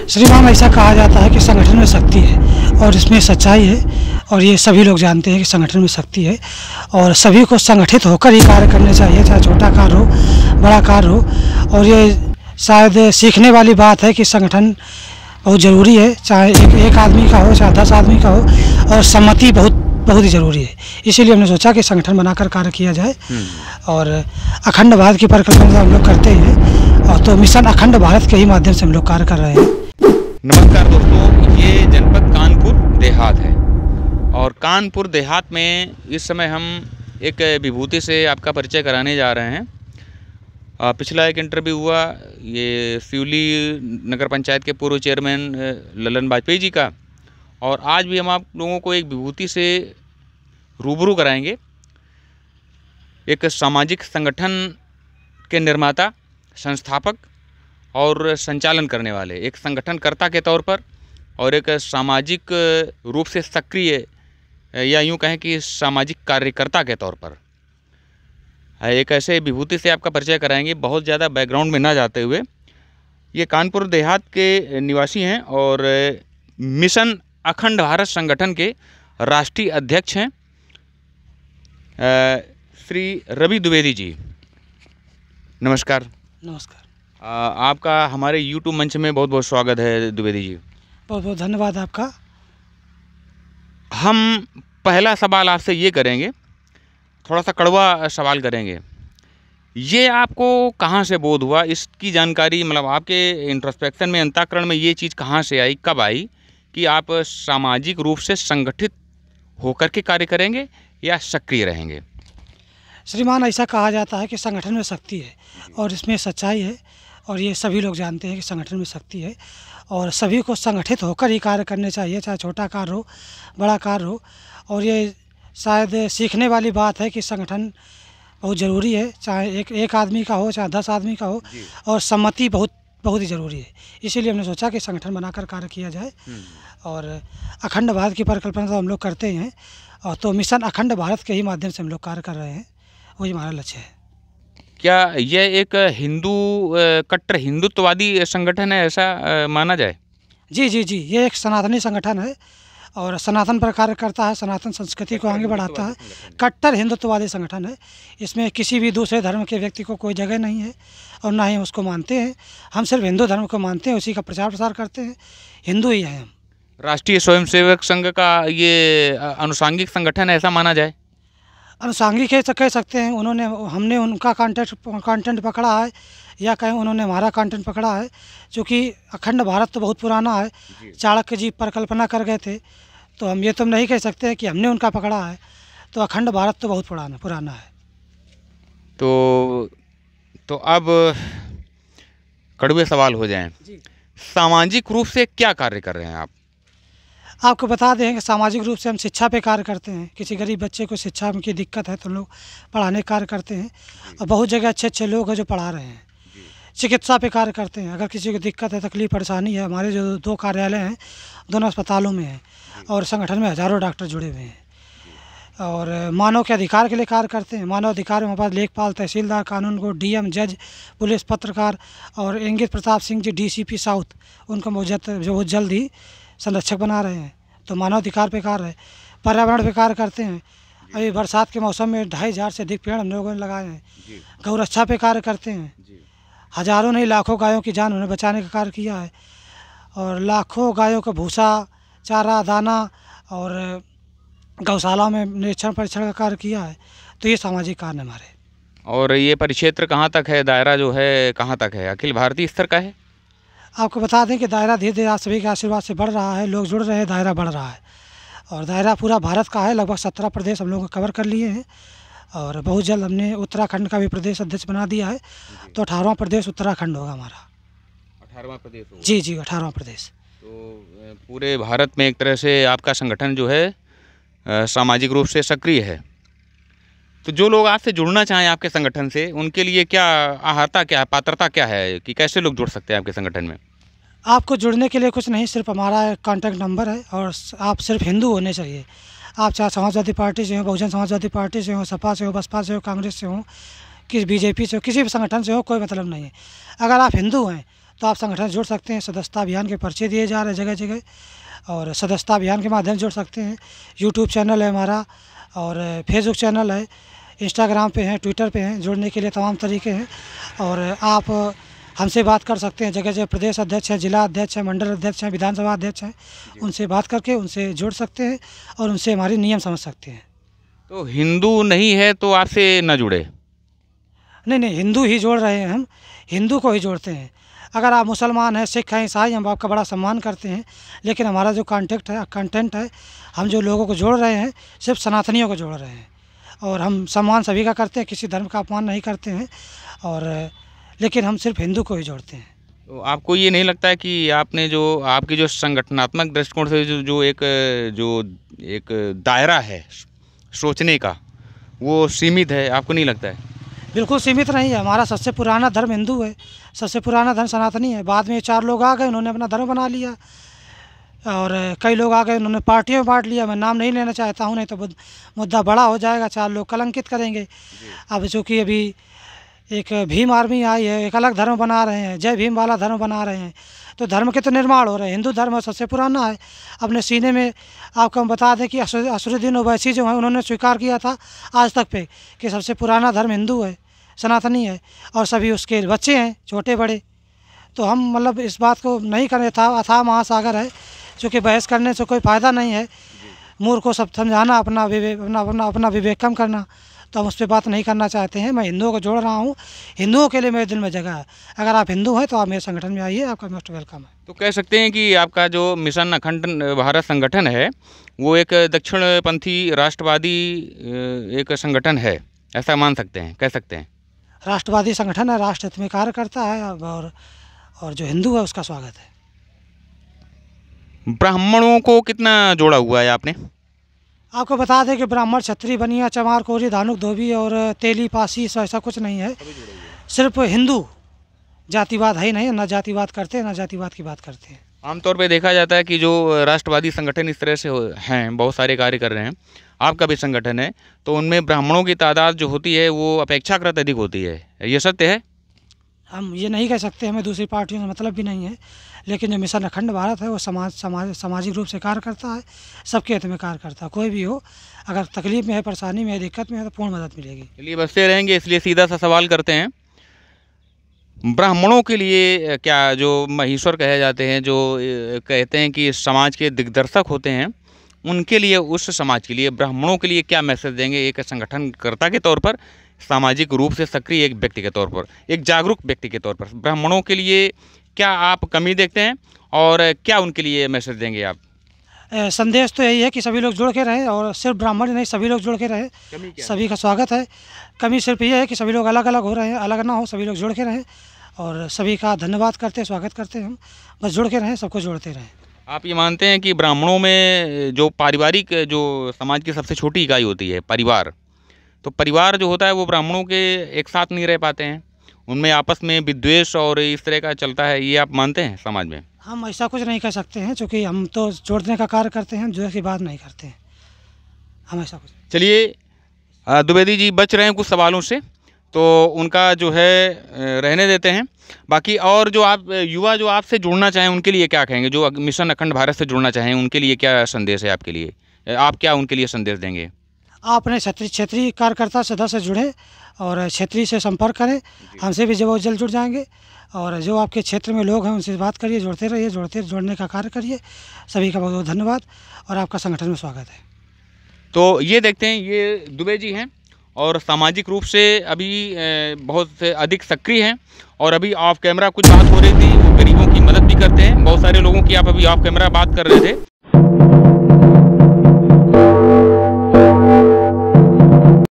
श्रीमान, ऐसा कहा जाता है कि संगठन में शक्ति है और इसमें सच्चाई है और ये सभी लोग जानते हैं कि संगठन में शक्ति है और सभी को संगठित होकर ही कार्य करने चाहिए, चाहे छोटा कार्य हो बड़ा कार्य हो। और ये शायद सीखने वाली बात है कि संगठन बहुत ज़रूरी है, चाहे एक आदमी का हो चाहे 10 आदमी का हो, और सम्मति बहुत ही ज़रूरी है। इसीलिए हमने सोचा कि संगठन बनाकर कार्य किया जाए और अखंड भारत की परिकल्पना हम लोग करते हैं और तो मिशन अखंड भारत के ही माध्यम से हम लोग कार्य कर रहे हैं। नमस्कार दोस्तों, ये जनपद कानपुर देहात है और कानपुर देहात में इस समय हम एक विभूति से आपका परिचय कराने जा रहे हैं। पिछला एक इंटरव्यू हुआ ये सिवली नगर पंचायत के पूर्व चेयरमैन ललन वाजपेयी जी का, और आज भी हम आप लोगों को एक विभूति से रूबरू कराएंगे। एक सामाजिक संगठन के निर्माता, संस्थापक और संचालन करने वाले, एक संगठनकर्ता के तौर पर और एक सामाजिक रूप से सक्रिय या यूँ कहें कि सामाजिक कार्यकर्ता के तौर पर एक ऐसे विभूति से आपका परिचय कराएंगे। बहुत ज़्यादा बैकग्राउंड में ना जाते हुए, ये कानपुर देहात के निवासी हैं और मिशन अखंड भारत संगठन के राष्ट्रीय अध्यक्ष हैं श्री रवि द्विवेदी जी। नमस्कार। नमस्कार। आपका हमारे YouTube मंच में बहुत बहुत स्वागत है द्विवेदी जी। बहुत बहुत धन्यवाद आपका। हम पहला सवाल आपसे ये करेंगे, थोड़ा सा कड़वा सवाल करेंगे। ये आपको कहाँ से बोध हुआ, इसकी जानकारी, मतलब आपके इंट्रोस्पेक्शन में, अंतःकरण में ये चीज़ कहाँ से आई, कब आई कि आप सामाजिक रूप से संगठित होकर के कार्य करेंगे या सक्रिय रहेंगे? श्रीमान, ऐसा कहा जाता है कि संगठन में शक्ति है और इसमें सच्चाई है और ये सभी लोग जानते हैं कि संगठन में शक्ति है और सभी को संगठित होकर ही कार्य करने चाहिए, चाहे छोटा कार्य हो बड़ा कार्य हो। और ये शायद सीखने वाली बात है कि संगठन बहुत ज़रूरी है, चाहे एक आदमी का हो चाहे 10 आदमी का हो, और सम्मति बहुत ही ज़रूरी है। इसीलिए हमने सोचा कि संगठन बनाकर कार्य किया जाए और अखंड भारत की परिकल्पना तो हम लोग करते हैं और तो मिशन अखंड भारत के ही माध्यम से हम लोग कार्य कर रहे हैं, वही हमारा लक्ष्य है। क्या यह एक कट्टर हिंदुत्ववादी संगठन है, ऐसा माना जाए? जी, ये एक सनातनी संगठन है और सनातन पर कार्य करता है, सनातन संस्कृति को आगे बढ़ाता है। कट्टर हिंदुत्ववादी संगठन है। इसमें किसी भी दूसरे धर्म के व्यक्ति को कोई जगह नहीं है और ना ही उसको मानते हैं। हम सिर्फ हिंदू धर्म को मानते हैं, उसी का प्रचार प्रसार करते हैं, हिंदू ही हैं हम। राष्ट्रीय स्वयंसेवक संघ का ये अनुषांगिक संगठन है, ऐसा माना जाए? अनुषांगिक है कह सकते हैं। हमने उनका कंटेंट पकड़ा है या कहें उन्होंने हमारा कंटेंट पकड़ा है, क्योंकि अखंड भारत तो बहुत पुराना है। चाणक्य जी परिकल्पना कर गए थे, तो हम ये तो नहीं कह सकते हैं कि हमने उनका पकड़ा है। तो अखंड भारत तो बहुत पुराना है। तो अब कड़वे सवाल हो जाएं। सामाजिक रूप से क्या कार्य कर रहे हैं आप? आपको बता दें कि सामाजिक रूप से हम शिक्षा पे कार्य करते हैं। किसी गरीब बच्चे को शिक्षा की दिक्कत है तो लोग पढ़ाने का कार्य करते हैं और बहुत जगह अच्छे लोग हैं जो पढ़ा रहे हैं। चिकित्सा पे कार्य करते हैं, अगर किसी को दिक्कत है, तकलीफ, परेशानी है, हमारे जो 2 कार्यालय हैं दोनों अस्पतालों में हैं और संगठन में हज़ारों डॉक्टर जुड़े हुए हैं। और मानव के अधिकार के लिए कार्य करते हैं। मानव अधिकार में हमारे पास लेखपाल, तहसीलदार, कानूनगो, DM, जज, पुलिस, पत्रकार और इंगित प्रताप सिंह जी DCP साउथ, उनको बहुत जल्द ही संरक्षक बना रहे हैं। तो मानव अधिकार पे कार्य है। पर्यावरण पे कार्य करते हैं। अभी बरसात के मौसम में 2500 से अधिक पेड़ हम लोगों ने लगाए हैं। गौ रक्षा पे कार्य करते हैं। हज़ारों नहीं लाखों गायों की जान उन्हें बचाने का कार्य किया है और लाखों गायों को भूसा, चारा, दाना और गौशाला में निरीक्षण परीक्षण का कार्य किया है। तो ये सामाजिक कार्य हमारे। और ये परिक्षेत्र कहाँ तक है, दायरा जो है कहाँ तक है, अखिल भारतीय स्तर का है? आपको बता दें कि दायरा धीरे धीरे आप सभी के आशीर्वाद से बढ़ रहा है, लोग जुड़ रहे हैं, दायरा बढ़ रहा है और दायरा पूरा भारत का है। लगभग 17 प्रदेश हम लोग कवर कर लिए हैं और बहुत जल्द हमने उत्तराखंड का भी प्रदेश अध्यक्ष बना दिया है। तो 18वां प्रदेश उत्तराखंड होगा हमारा। 18वां प्रदेश होगा? जी, 18वां प्रदेश। तो पूरे भारत में एक तरह से आपका संगठन जो है सामाजिक रूप से सक्रिय है। तो जो लोग आपसे जुड़ना चाहें आपके संगठन से, उनके लिए क्या अहर्ता, क्या है, पात्रता क्या है कि कैसे लोग जुड़ सकते हैं आपके संगठन में? आपको जुड़ने के लिए कुछ नहीं, सिर्फ हमारा कॉन्टैक्ट नंबर है और आप सिर्फ हिंदू होने चाहिए। आप चाहे समाजवादी पार्टी से हो, बहुजन समाजवादी पार्टी से हो, सपा से हो, बसपा से हो, कांग्रेस से हो, किस BJP से हो, किसी भी संगठन से हो, कोई मतलब नहीं है। अगर आप हिंदू हैं तो आप संगठन से जुड़ सकते हैं। सदस्यता अभियान के पर्चे दिए जा रहे हैं जगह जगह, और सदस्यता अभियान के माध्यम से जुड़ सकते हैं। यूट्यूब चैनल है हमारा, और फेसबुक चैनल है, इंस्टाग्राम पे हैं, ट्विटर पे हैं। जुड़ने के लिए तमाम तरीके हैं, और आप हमसे बात कर सकते हैं। जगह जगह प्रदेश अध्यक्ष हैं, जिला अध्यक्ष हैं, मंडल अध्यक्ष हैं, विधानसभा अध्यक्ष हैं, उनसे बात करके उनसे जुड़ सकते हैं और उनसे हमारे नियम समझ सकते हैं। तो हिंदू नहीं है तो आपसे न जुड़े? नहीं, हिंदू ही जोड़ रहे हैं, हम हिंदू को ही जोड़ते हैं। अगर आप मुसलमान हैं, सिख हैं, ईसाई, हम आपका बड़ा सम्मान करते हैं, लेकिन हमारा जो कंटेंट है, हम जो लोगों को जोड़ रहे हैं सिर्फ सनातनियों को जोड़ रहे हैं, और हम सम्मान सभी का करते हैं, किसी धर्म का अपमान नहीं करते हैं, और लेकिन हम सिर्फ हिंदू को ही जोड़ते हैं। तो आपको ये नहीं लगता है कि आपने जो आपकी जो संगठनात्मक दृष्टिकोण से जो एक दायरा है सोचने का, वो सीमित है? आपको नहीं लगता है? बिल्कुल सीमित नहीं है। हमारा सबसे पुराना धर्म हिंदू है, सबसे पुराना धर्म सनातनी है। बाद में 4 लोग आ गए, उन्होंने अपना धर्म बना लिया, और कई लोग आ गए, उन्होंने पार्टियों में बांट लिया। मैं नाम नहीं लेना चाहता हूँ, नहीं तो मुद्दा बड़ा हो जाएगा, 4 लोग कलंकित करेंगे। अब चूँकि अभी एक भीम आर्मी आई है, एक अलग धर्म बना रहे हैं, जय भीम वाला धर्म बना रहे हैं, तो धर्म के तो निर्माण हो रहे हैं। हिंदू धर्म सबसे पुराना है। अपने सीने में आपको हम बता दें कि असरुद्दीन ओवैसी जो हैं, उन्होंने स्वीकार किया था आज तक पे कि सबसे पुराना धर्म हिंदू है, सनातनी है, और सभी उसके बच्चे हैं, छोटे बड़े। तो हम मतलब इस बात को नहीं करें, अथाह महासागर है, चूँकि बहस करने से कोई फ़ायदा नहीं है। मूर्ख को सब समझाना, अपना विवेक कम करना, तो हम उस पर बात नहीं करना चाहते हैं। मैं हिंदुओं को जोड़ रहा हूँ, हिंदुओं के लिए मेरे दिल में जगह है। अगर आप हिंदू हैं तो आप मेरे संगठन में आइए, आपका मोस्ट वेलकम है। तो कह सकते हैं कि आपका जो मिशन अखंड भारत संगठन है, वो एक दक्षिणपंथी राष्ट्रवादी एक संगठन है, ऐसा मान सकते हैं, कह सकते हैं? राष्ट्रवादी संगठन है, राष्ट्र हित में कार्य करता है, और जो हिंदू है उसका स्वागत है। ब्राह्मणों को कितना जोड़ा हुआ है आपने? आपको बता दें कि ब्राह्मण, क्षत्रिय, बनिया, चमार, कोरी, धानुक, धोबी और तेली, पासी, ऐसा कुछ नहीं है। सिर्फ हिंदू, जातिवाद है ही नहीं, ना जातिवाद करते हैं, ना जातिवाद की बात करते हैं। आमतौर पे देखा जाता है कि जो राष्ट्रवादी संगठन इस तरह से हैं, बहुत सारे कार्य कर रहे हैं, आपका भी संगठन है, तो उनमें ब्राह्मणों की तादाद जो होती है वो अपेक्षाकृत अधिक होती है, ये सत्य है? हम ये नहीं कह सकते, हमें दूसरी पार्टियों से मतलब भी नहीं है, लेकिन जो मिशन अखंड भारत है वो सामाजिक रूप से कार्य करता है, सबके हित में कार्य करता है। कोई भी हो, अगर तकलीफ में है, परेशानी में है, दिक्कत में है, तो पूर्ण मदद मिलेगी। चलिए, बसते रहेंगे, इसलिए सीधा सा सवाल करते हैं। ब्राह्मणों के लिए क्या, जो महेश्वर कहे जाते हैं, जो कहते हैं कि समाज के दिग्दर्शक होते हैं, उनके लिए, उस समाज के लिए, ब्राह्मणों के लिए क्या मैसेज देंगे एक संगठनकर्ता के तौर पर, सामाजिक रूप से सक्रिय एक व्यक्ति के तौर पर, एक जागरूक व्यक्ति के तौर पर? ब्राह्मणों के लिए क्या आप कमी देखते हैं, और क्या उनके लिए मैसेज देंगे आप? संदेश तो यही है कि सभी लोग जुड़ के रहें, और सिर्फ ब्राह्मण नहीं, सभी लोग जुड़ के रहें, सभी का स्वागत है। कमी सिर्फ ये है कि सभी लोग अलग अलग हो रहे हैं, अलग ना हो, सभी लोग जुड़ के रहें, और सभी का धन्यवाद करते हैं, स्वागत करते हैं हम। बस जुड़ के रहें, सबको जोड़ते रहें। आप ये मानते हैं कि ब्राह्मणों में जो पारिवारिक, जो समाज की सबसे छोटी इकाई होती है, परिवार, तो परिवार जो होता है वो ब्राह्मणों के एक साथ नहीं रह पाते हैं, उनमें आपस में विद्वेष और इस तरह का चलता है, ये आप मानते हैं समाज में? हम ऐसा कुछ नहीं कह सकते हैं, क्योंकि हम तो जोड़ने का कार्य करते हैं, जुड़ने की बात नहीं करते हैं हम, ऐसा कुछ। चलिए, द्विवेदी जी बच रहे हैं कुछ सवालों से, तो उनका जो है रहने देते हैं। बाकी और जो आप युवा जो आपसे जुड़ना चाहें, उनके लिए क्या कहेंगे? जो मिशन अखंड भारत से जुड़ना चाहें, उनके लिए क्या संदेश है आपके लिए? आप क्या उनके लिए संदेश देंगे? आप अपने क्षेत्रीय कार्यकर्ता सदस्य से जुड़ें, और क्षेत्रीय से संपर्क करें, हमसे भी जब जल्द जुड़ जाएंगे। और जो आपके क्षेत्र में लोग हैं उनसे बात करिए, जुड़ते रहिए, जोड़ने का कार्य करिए। सभी का बहुत बहुत धन्यवाद, और आपका संगठन में स्वागत है। तो ये देखते हैं, ये दुबे जी हैं, और सामाजिक रूप से अभी बहुत अधिक सक्रिय हैं, और अभी ऑफ कैमरा कुछ बात हो रही थी, वो गरीबों की मदद भी करते हैं। बहुत सारे लोगों की आप अभी ऑफ कैमरा बात कर रहे थे।